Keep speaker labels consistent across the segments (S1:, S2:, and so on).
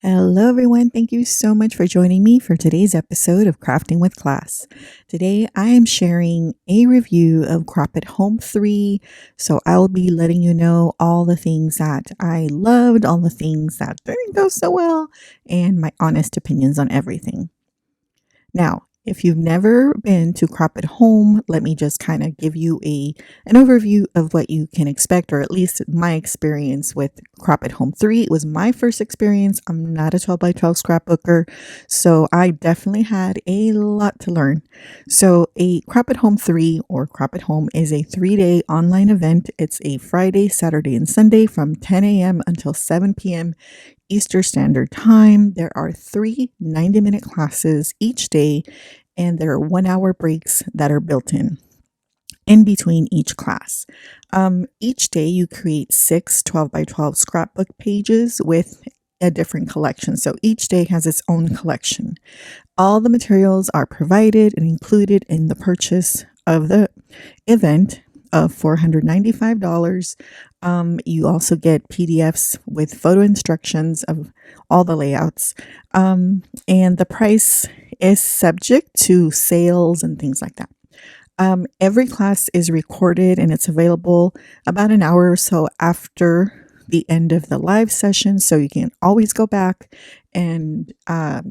S1: Hello, everyone. Thank you so much for joining me for today's episode of Crafting with Class. Today, I am sharing a review of Crop at Home 3. So, I'll be letting you know all the things that I loved, all the things that didn't go so well, and my honest opinions on everything. Now, if you've never been to Crop at Home, let me just kind of give you an overview of what you can expect, or at least my experience with Crop at Home 3. It was my first experience. I'm not a 12 by 12 scrapbooker, so I definitely had a lot to learn. So, a Crop at Home 3 or Crop at Home is a 3-day online event. It's a Friday, Saturday, and Sunday from 10 a.m. until 7 p.m. Eastern Standard Time. There are 3 90-minute classes each day, and there are 1 hour breaks that are built in between each class. Each day, you create 6 12 by 12 scrapbook pages with a different collection. So each day has its own collection. All the materials are provided and included in the purchase of the event of $495. You also get PDFs with photo instructions of all the layouts. And the price is subject to sales and things like that. Every class is recorded and it's available about an hour or so after the end of the live session. So you can always go back and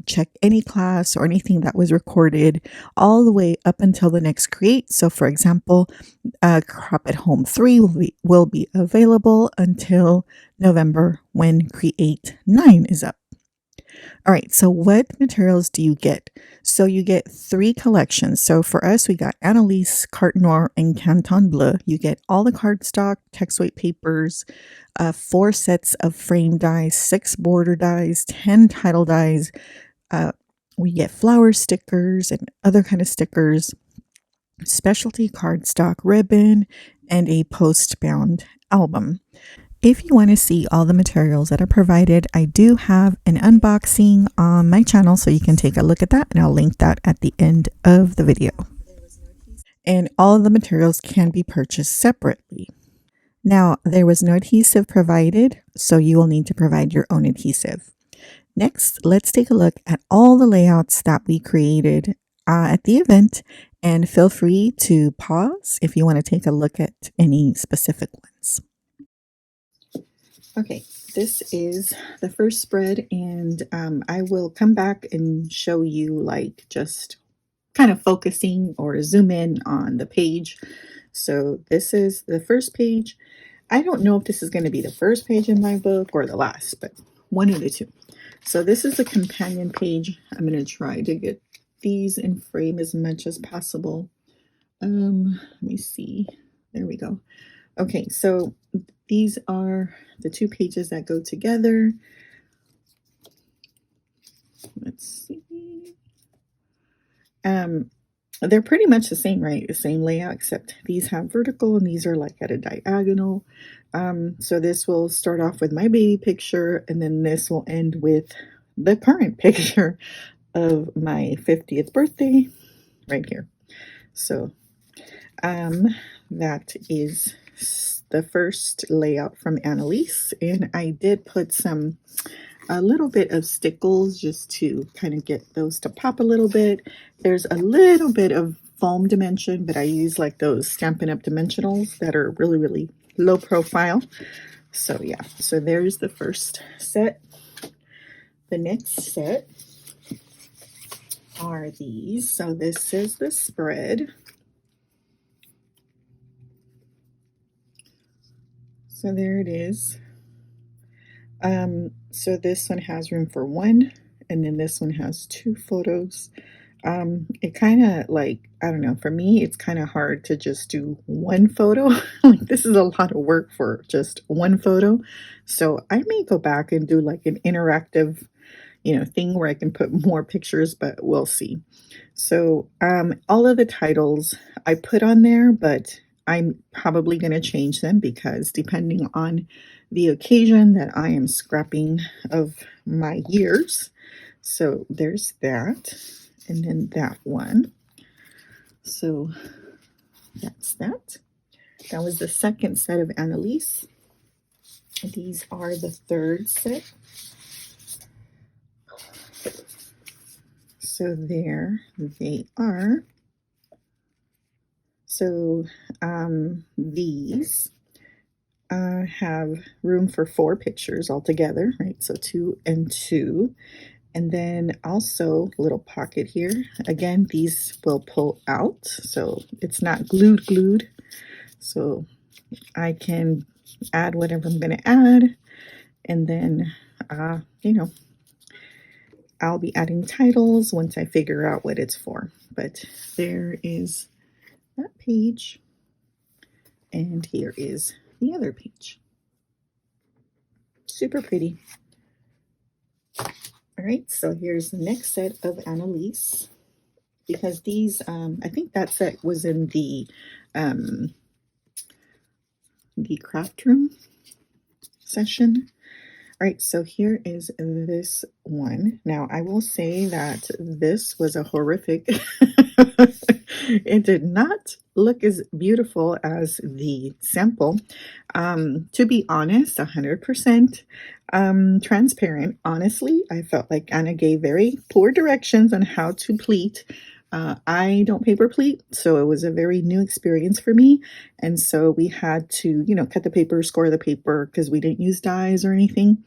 S1: check any class or anything that was recorded all the way up until the next create. So, for example, Crop at Home 3 will be available until November when Create 9 is up. All right, so what materials do you get? So you get 3 collections. So for us, we got Annelise, Carton, Noir, and Canton Bleu. You get all the cardstock, text weight papers, 4 sets of frame dies, 6 border dies, 10 title dies. We get flower stickers and other kind of stickers, specialty cardstock ribbon, and a post-bound album. If you want to see all the materials that are provided, I do have an unboxing on my channel, so you can take a look at that, and I'll link that at the end of the video. And all of the materials can be purchased separately. Now, there was no adhesive provided, so you will need to provide your own adhesive. Next, let's take a look at all the layouts that we created at the event, and feel free to pause if you want to take a look at any specific ones. Okay, this is the first spread, and I will come back and show you, like, just kind of focusing or zoom in on the page. So this is the first page. I don't know if this is going to be the first page in my book or the last, but one of the two. So this is a companion page. I'm going to try to get these in frame as much as possible. Let me see. There we go. Okay, so these are the 2 pages that go together. Let's see. They're pretty much the same, right? The same layout, except these have vertical and these are like at a diagonal. So this will start off with my baby picture, and then this will end with the current picture of my 50th birthday right here. So that is the first layout from Annelise, and I did put a little bit of stickles just to kind of get those to pop a little bit. There's a little bit of foam dimension, but I use like those Stampin' Up! Dimensionals that are really, really low profile. So yeah, so there's the first set. The next set are these. So this is the spread. So there it is. So this one has room for 1, and then this one has 2 photos. It kind of, like, I don't know, for me, it's kind of hard to just do 1 photo. Like, this is a lot of work for just 1 photo. So I may go back and do like an interactive, thing where I can put more pictures, but we'll see. So, all of the titles I put on there, but I'm probably going to change them because depending on the occasion that I am scrapping of my years. So there's that, and then that one. So that's that. That was the second set of Annelise. These are the third set. So there they are. So these have room for 4 pictures altogether, right? So 2 and 2. And then also little pocket here. Again, these will pull out, so it's not glued. So I can add whatever I'm going to add. And then, I'll be adding titles once I figure out what it's for. But there is that page. And here is the other page. Super pretty. All right, so here's the next set of Annelise. Because these, I think that set was in the craft room session. All right, so here is this one. Now, I will say that this was a horrific, it did not look as beautiful as the sample. To be honest, 100% transparent. Honestly, I felt like Anna gave very poor directions on how to pleat. I don't paper pleat, so it was a very new experience for me. And so we had to, cut the paper, score the paper, because we didn't use dies or anything.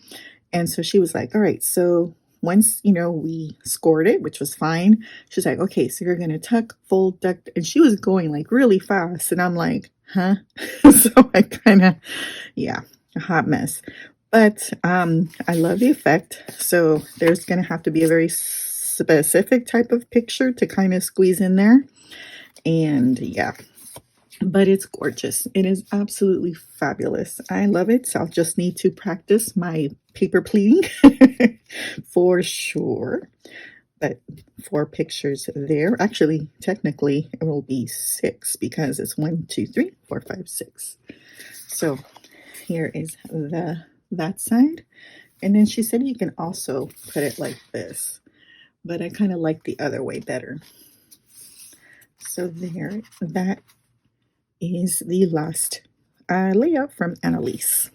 S1: And so she was like, all right, so once, we scored it, which was fine, she's like, okay, so you're going to tuck, fold, duck. And she was going like really fast. And I'm like, huh? So I kind of, a hot mess. But I love the effect. So there's going to have to be a very specific type of picture to kind of squeeze in there. And but it's gorgeous. It is absolutely fabulous. I love it. So I'll just need to practice my paper pleating for sure. But 4 pictures there. Actually, technically, it will be 6 because it's 1, 2, 3, 4, 5, 6. So here is that side. And then she said you can also put it like this. But I kind of like the other way better. So there, that is the last layout from Annelise.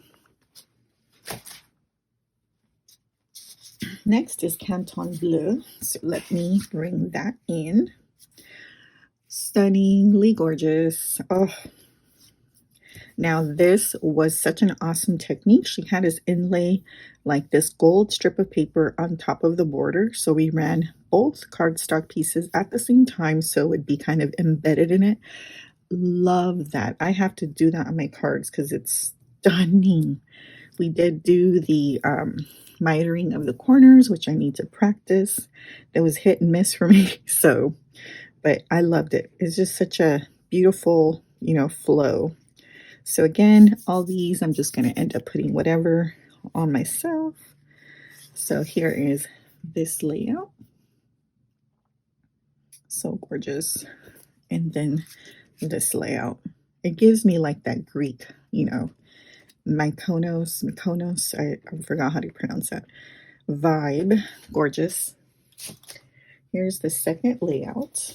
S1: Next is Canton Bleu. So let me bring that in. Stunningly gorgeous. Oh, now this was such an awesome technique. She had us inlay like this gold strip of paper on top of the border. So we ran both cardstock pieces at the same time, so it would be kind of embedded in it. Love that. I have to do that on my cards because it's stunning. We did do the mitering of the corners, which I need to practice. That was hit and miss for me. So, but I loved it. It's just such a beautiful, flow. So again, all these, I'm just going to end up putting whatever on myself. So here is this layout. So gorgeous. And then this layout. It gives me like that Greek, Mykonos, I forgot how to pronounce that, vibe. Gorgeous. Here's the second layout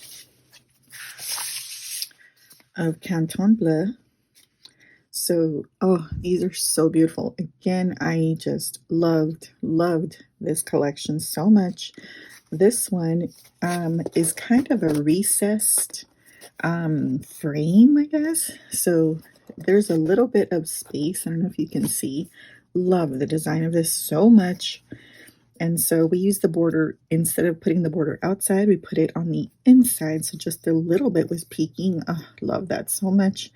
S1: of Canton Bleu. So, these are so beautiful. Again, I just loved this collection so much. This one is kind of a recessed frame, I guess. So there's a little bit of space. I don't know if you can see. Love the design of this so much. And so we use the border, instead of putting the border outside, we put it on the inside. So just a little bit was peeking. Oh, love that so much.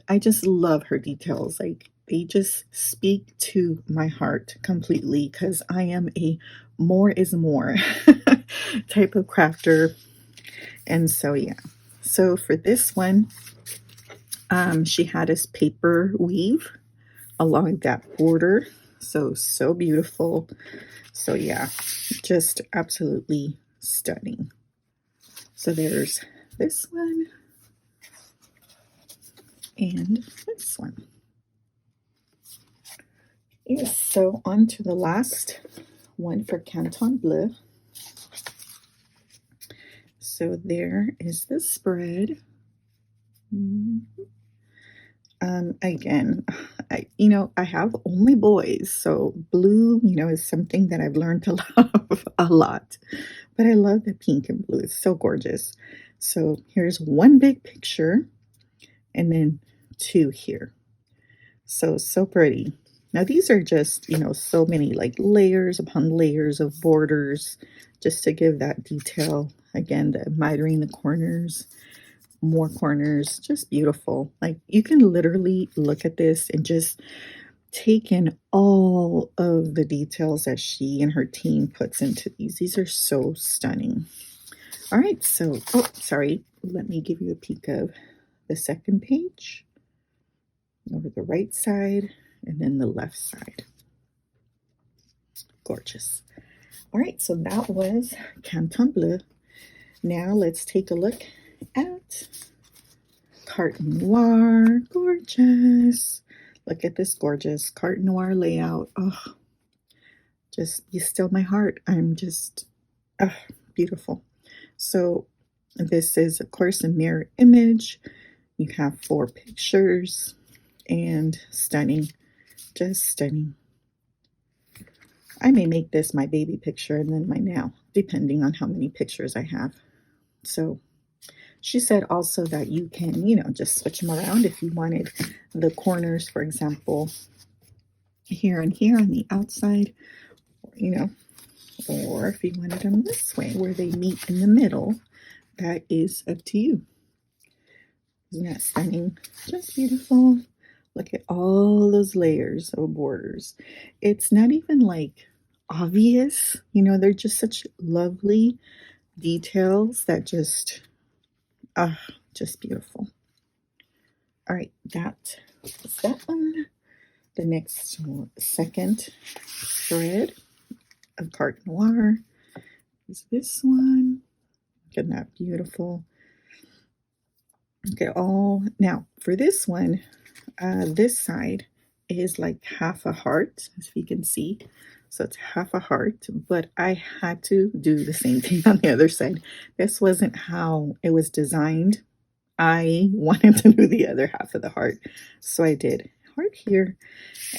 S1: I just love her details. Like, they just speak to my heart completely because I am a more is more type of crafter. And so, So for this one, she had us paper weave along that border. So beautiful. So just absolutely stunning. So there's this one and this one. Yes, so on to the last one for Canton Bleu. So there is the spread. Again, I have only boys, so blue, is something that I've learned to love a lot. But I love the pink and blue. It's so gorgeous. So here's one big picture and then two here. So pretty. Now these are just, so many like layers upon layers of borders just to give that detail. Again, the mitering the corners, more corners, just beautiful. Like you can literally look at this and just take in all of the details that she and her team puts into these. These are so stunning. All right, so, oh, sorry. Let me give you a peek of the second page. Over the right side and then the left side. Gorgeous. All right, so that was Canton Bleu. Now let's take a look at Carton Noir. Gorgeous. Look at this gorgeous Carton Noir layout. Oh, just, you still my heart. I'm just, beautiful. So this is, of course, a mirror image. You have 4 pictures and stunning, just stunning. I may make this my baby picture and then my now, depending on how many pictures I have. So she said also that you can, just switch them around if you wanted the corners, for example, here and here on the outside, or if you wanted them this way where they meet in the middle, that is up to you. Isn't that stunning? Just beautiful. Look at all those layers of borders. It's not even like obvious, they're just such lovely details that just beautiful. All right, that is that one. The next second spread of Carton Noir is this one. Look at that, beautiful. Okay, now for this one, this side is like half a heart, as you can see. So it's half a heart, but I had to do the same thing on the other side. This wasn't how it was designed. I wanted to do the other half of the heart. So I did heart here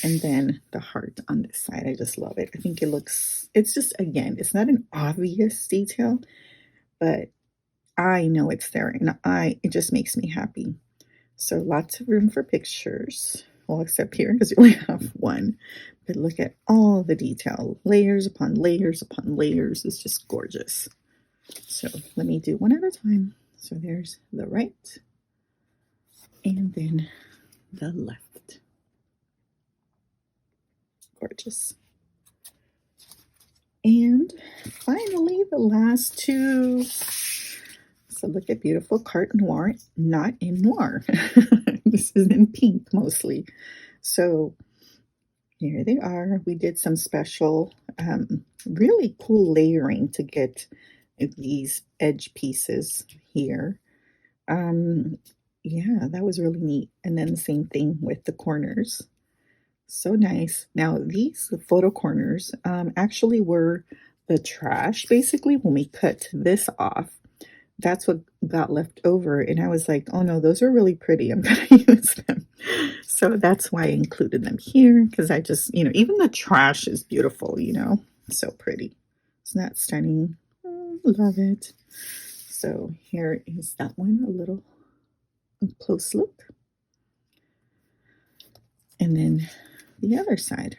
S1: and then the heart on this side. I just love it. I think it's just, again, it's not an obvious detail, but I know it's there and it just makes me happy. So lots of room for pictures. Well, except here because you only have one. But look at all the detail. Layers upon layers upon layers. It's just gorgeous. So let me do one at a time. So there's the right and then the left. Gorgeous. And finally, the last two. So look at beautiful Carton Noir, not in noir. This is in pink mostly. So here they are. We did some special, really cool layering to get these edge pieces here. Yeah, that was really neat. And then the same thing with the corners. So nice. Now these photo corners actually were the trash basically when we cut this off. That's what got left over. And I was like, oh no, those are really pretty. I'm going to use them. So that's why I included them here. Because I just, even the trash is beautiful, so pretty. Isn't that stunning? Oh, love it. So here is that one, a little close look. And then the other side.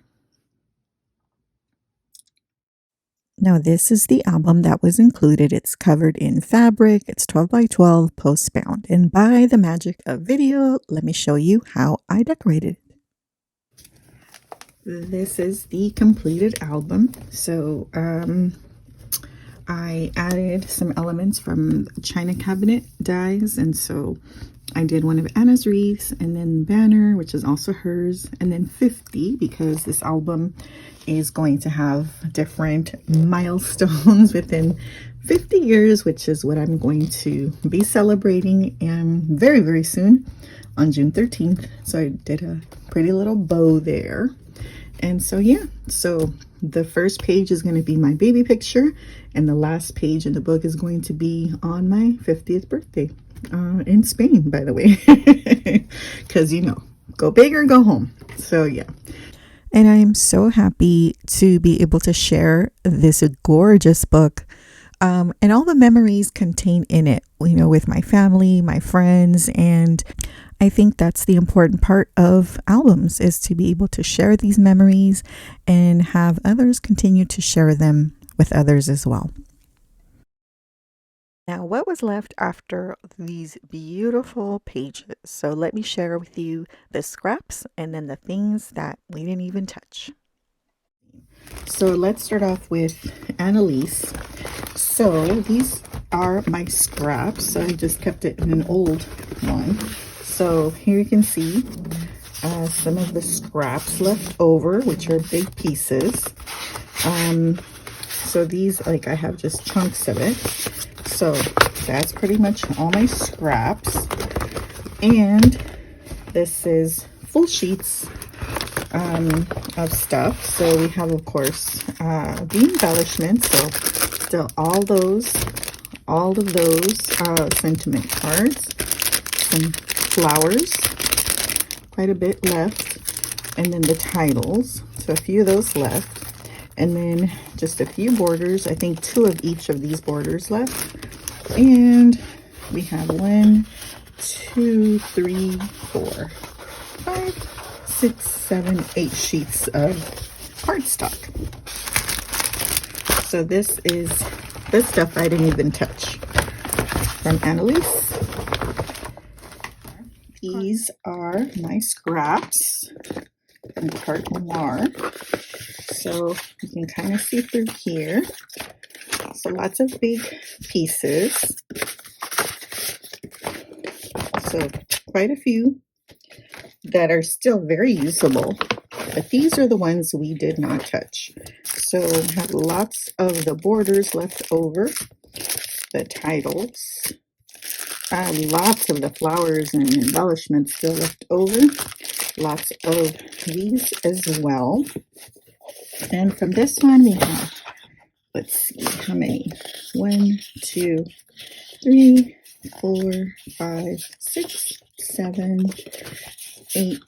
S1: Now this is the album that was included. It's covered in fabric. It's 12 by 12 post bound. And by the magic of video, let me show you how I decorated it. This is the completed album. So I added some elements from China cabinet dies, and so I did one of Anna's wreaths, and then banner, which is also hers, and then 50 because this album is going to have different milestones within 50 years, which is what I'm going to be celebrating very, very soon on June 13th. So I did a pretty little bow there. And so, yeah, so the first page is going to be my baby picture, and the last page in the book is going to be on my 50th birthday in Spain, by the way, because, go big or go home. So yeah. And I am so happy to be able to share this gorgeous book and all the memories contained in it, with my family, my friends. And I think that's the important part of albums, is to be able to share these memories and have others continue to share them with others as well. Now, what was left after these beautiful pages? So let me share with you the scraps and then the things that we didn't even touch. So let's start off with Annelise. So these are my scraps. So I just kept it in an old one. So here you can see some of the scraps left over, which are big pieces. So these, I have just chunks of it. So that's pretty much all my scraps. And this is full sheets of stuff. So we have, of course, the embellishments. So still all of those sentiment cards, some flowers, quite a bit left, and then the titles. So a few of those left. And then just a few borders. I think 2 of each of these borders left. And we have 1, 2, 3, 4, 5, 6, 7, 8 sheets of cardstock. So this is the stuff I didn't even touch from Annelise. These are my scraps in Carton Noir. So you can kind of see through here. So lots of big pieces. So quite a few that are still very usable. But these are the ones we did not touch. So we have lots of the borders left over, the titles, lots of the flowers and embellishments still left over, lots of these as well. And from this one we have, let's see how many, 1, 2, 3, 4, 5, 6, 7, 8,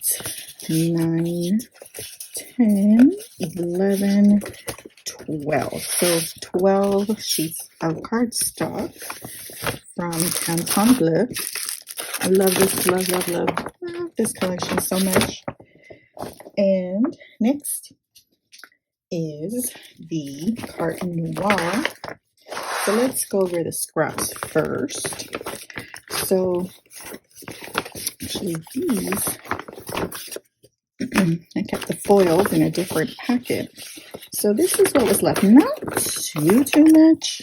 S1: 9, 10, 11, 12. So 12 sheets of cardstock from Canton. I love this, love this collection so much. And next is the Carton Noir. So let's go over the scraps first. So actually these, I kept the foils in a different packet. So this is what was left. Not too much.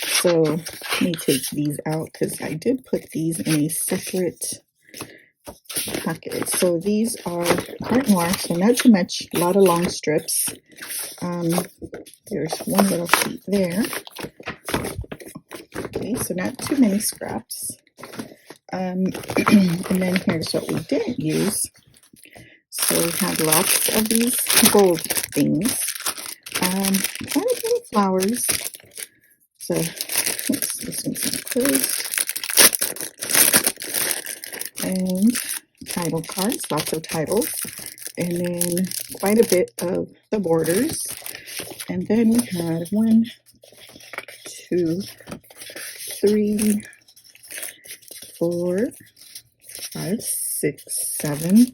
S1: So let me take these out because I did put these in a separate packet. So these are Carton Noir, so not too much. A lot of long strips. There's one little sheet there. Okay, so not too many scraps. And then here's what we didn't use. So we had lots of these gold things. Quite a bit of flowers. So oops, this one's not closed. And title cards, lots of titles. And then quite a bit of the borders. And then we had 1, 2, 3, 4, 5, 6, 7,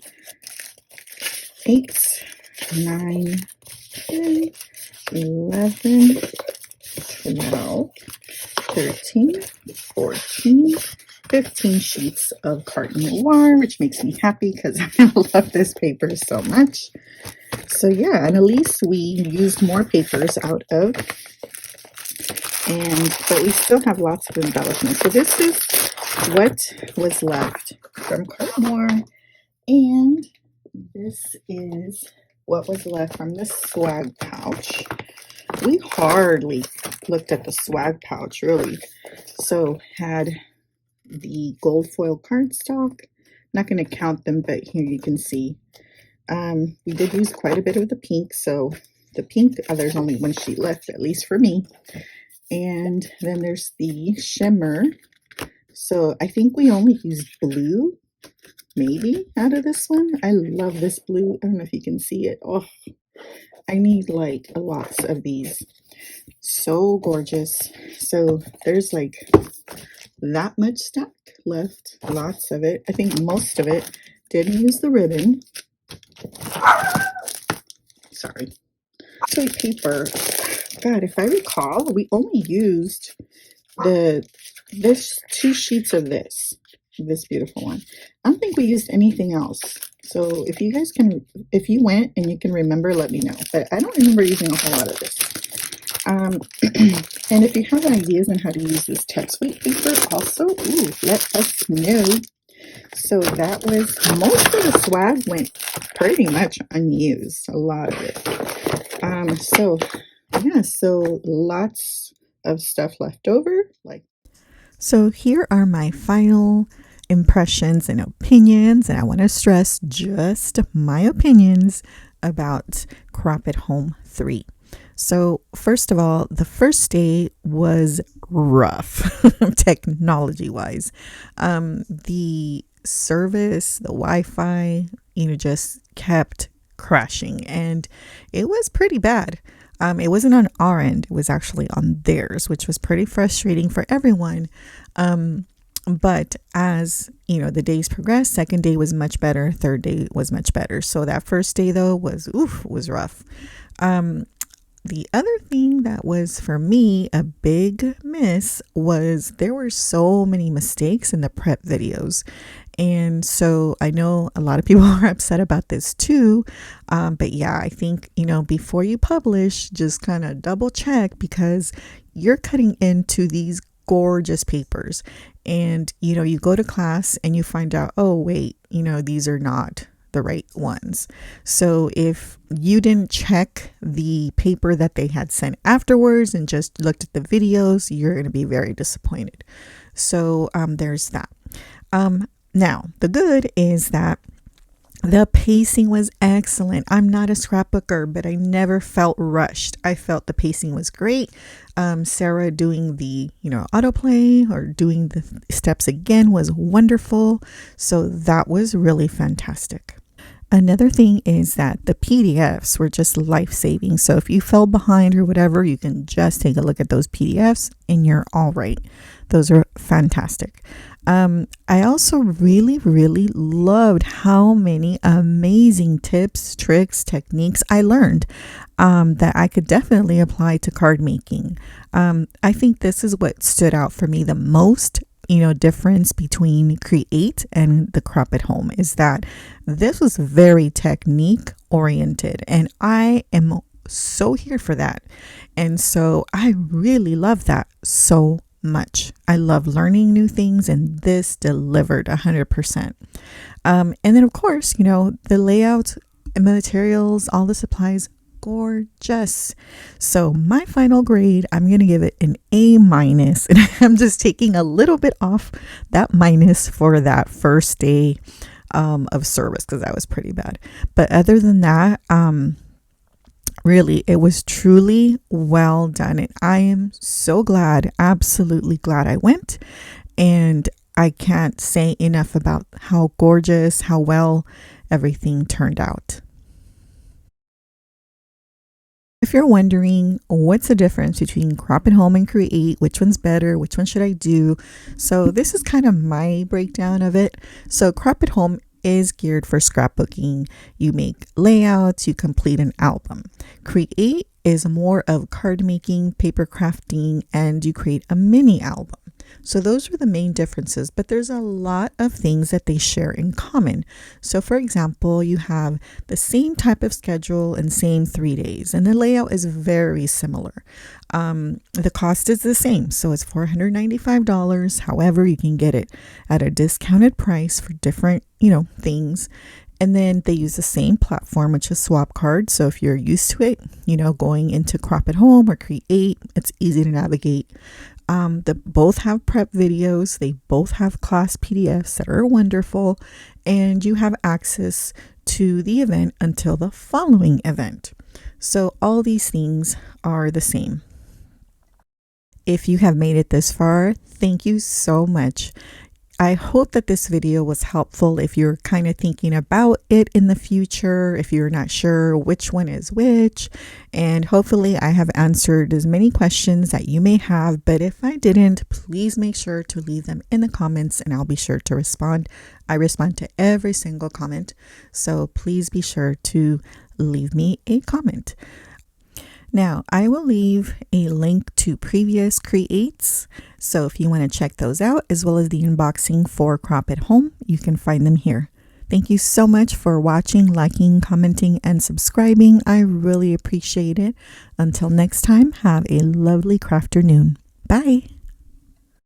S1: 8, 9, 10, 11, 12, 13, 14, 15 sheets of Carton Noir, which makes me happy because I love this paper so much. So yeah, Annelise we used more papers out of, but we still have lots of embellishments. So this is what was left from Carton Noir, and this is what was left from the swag pouch. We hardly looked at the swag pouch, really. So had the gold foil cardstock. Not going to count them, but here you can see. We did use quite a bit of the pink, so the pink, there's only 1 sheet left, at least for me. And then there's the shimmer. So I think we only used blue, maybe out of this one. I love this blue. I don't know if you can see it. Oh, I need like lots of these. So gorgeous. So there's like that much stock left, lots of it. I think most of it didn't use the ribbon. Sorry. So paper. God, if I recall, we only used this 2 sheets of this beautiful one. I don't think we used anything else. So if you guys can, if you went and you can remember, let me know. But I don't remember using a whole lot of this. And if you have ideas on how to use this text weight paper also, let us know. So that was, most of the swag went pretty much unused, a lot of it. So yeah, so lots of stuff left over. So here are my final impressions and opinions, and I want to stress just my opinions about Crop at Home 3. So first of all, the first day was rough technology wise. The service, the Wi-Fi, just kept crashing, and it was pretty bad. It wasn't on our end, it was actually on theirs, which was pretty frustrating for everyone. But as the days progressed, second day was much better, third day was much better. So that first day though was rough. The other thing that was for me a big miss was there were so many mistakes in the prep videos. And so I know a lot of people are upset about this too. But yeah, I think, before you publish, just kind of double check, because you're cutting into these gorgeous papers and, you go to class and you find out, oh, wait, these are not the right ones. So if you didn't check the paper that they had sent afterwards and just looked at the videos, you're going to be very disappointed. So there's that. Now, the good is that the pacing was excellent. I'm not a scrapbooker, but I never felt rushed. I felt the pacing was great. Sarah doing the, autoplay or doing the steps again was wonderful. So that was really fantastic. Another thing is that the PDFs were just life-saving. So if you fell behind or whatever, you can just take a look at those PDFs and you're all right. Those are fantastic. I also really, really loved how many amazing tips, tricks, techniques I learned that I could definitely apply to card making. I think this is what stood out for me the most. Difference between Create and the Crop at Home is that this was very technique oriented, and I am so here for that. And so I really love that so much. I love learning new things, and this delivered 100%. And then of course, the layout and materials, all the supplies, gorgeous. So my final grade, I'm going to give it an A-, and I'm just taking a little bit off that minus for that first day of service, because that was pretty bad. But other than that, really, it was truly well done, and I am so glad, absolutely glad I went. And I can't say enough about how gorgeous, how well everything turned out. If you're wondering what's the difference between Crop at Home and Create, which one's better, which one should I do? So this is kind of my breakdown of it. So Crop at Home is geared for scrapbooking. You make layouts, you complete an album. Create is more of card making, paper crafting, and you create a mini album. So those are the main differences, but there's a lot of things that they share in common. So for example, you have the same type of schedule and same 3 days, and the layout is very similar. The cost is the same, so it's $495. However, you can get it at a discounted price for different, things. And then they use the same platform, which is Swap Card. So if you're used to it, going into Crop at Home or Create, it's easy to navigate. They both have prep videos. They both have class PDFs that are wonderful, and you have access to the event until the following event. So all these things are the same. If you have made it this far, thank you so much. I hope that this video was helpful if you're kind of thinking about it in the future, if you're not sure which one is which, and hopefully I have answered as many questions that you may have, but if I didn't, please make sure to leave them in the comments and I'll be sure to respond. I respond to every single comment, so please be sure to leave me a comment. Now, I will leave a link to previous creates, so if you want to check those out, as well as the unboxing for Crop at Home, you can find them here. Thank you so much for watching, liking, commenting, and subscribing. I really appreciate it. Until next time, have a lovely crafternoon. Bye!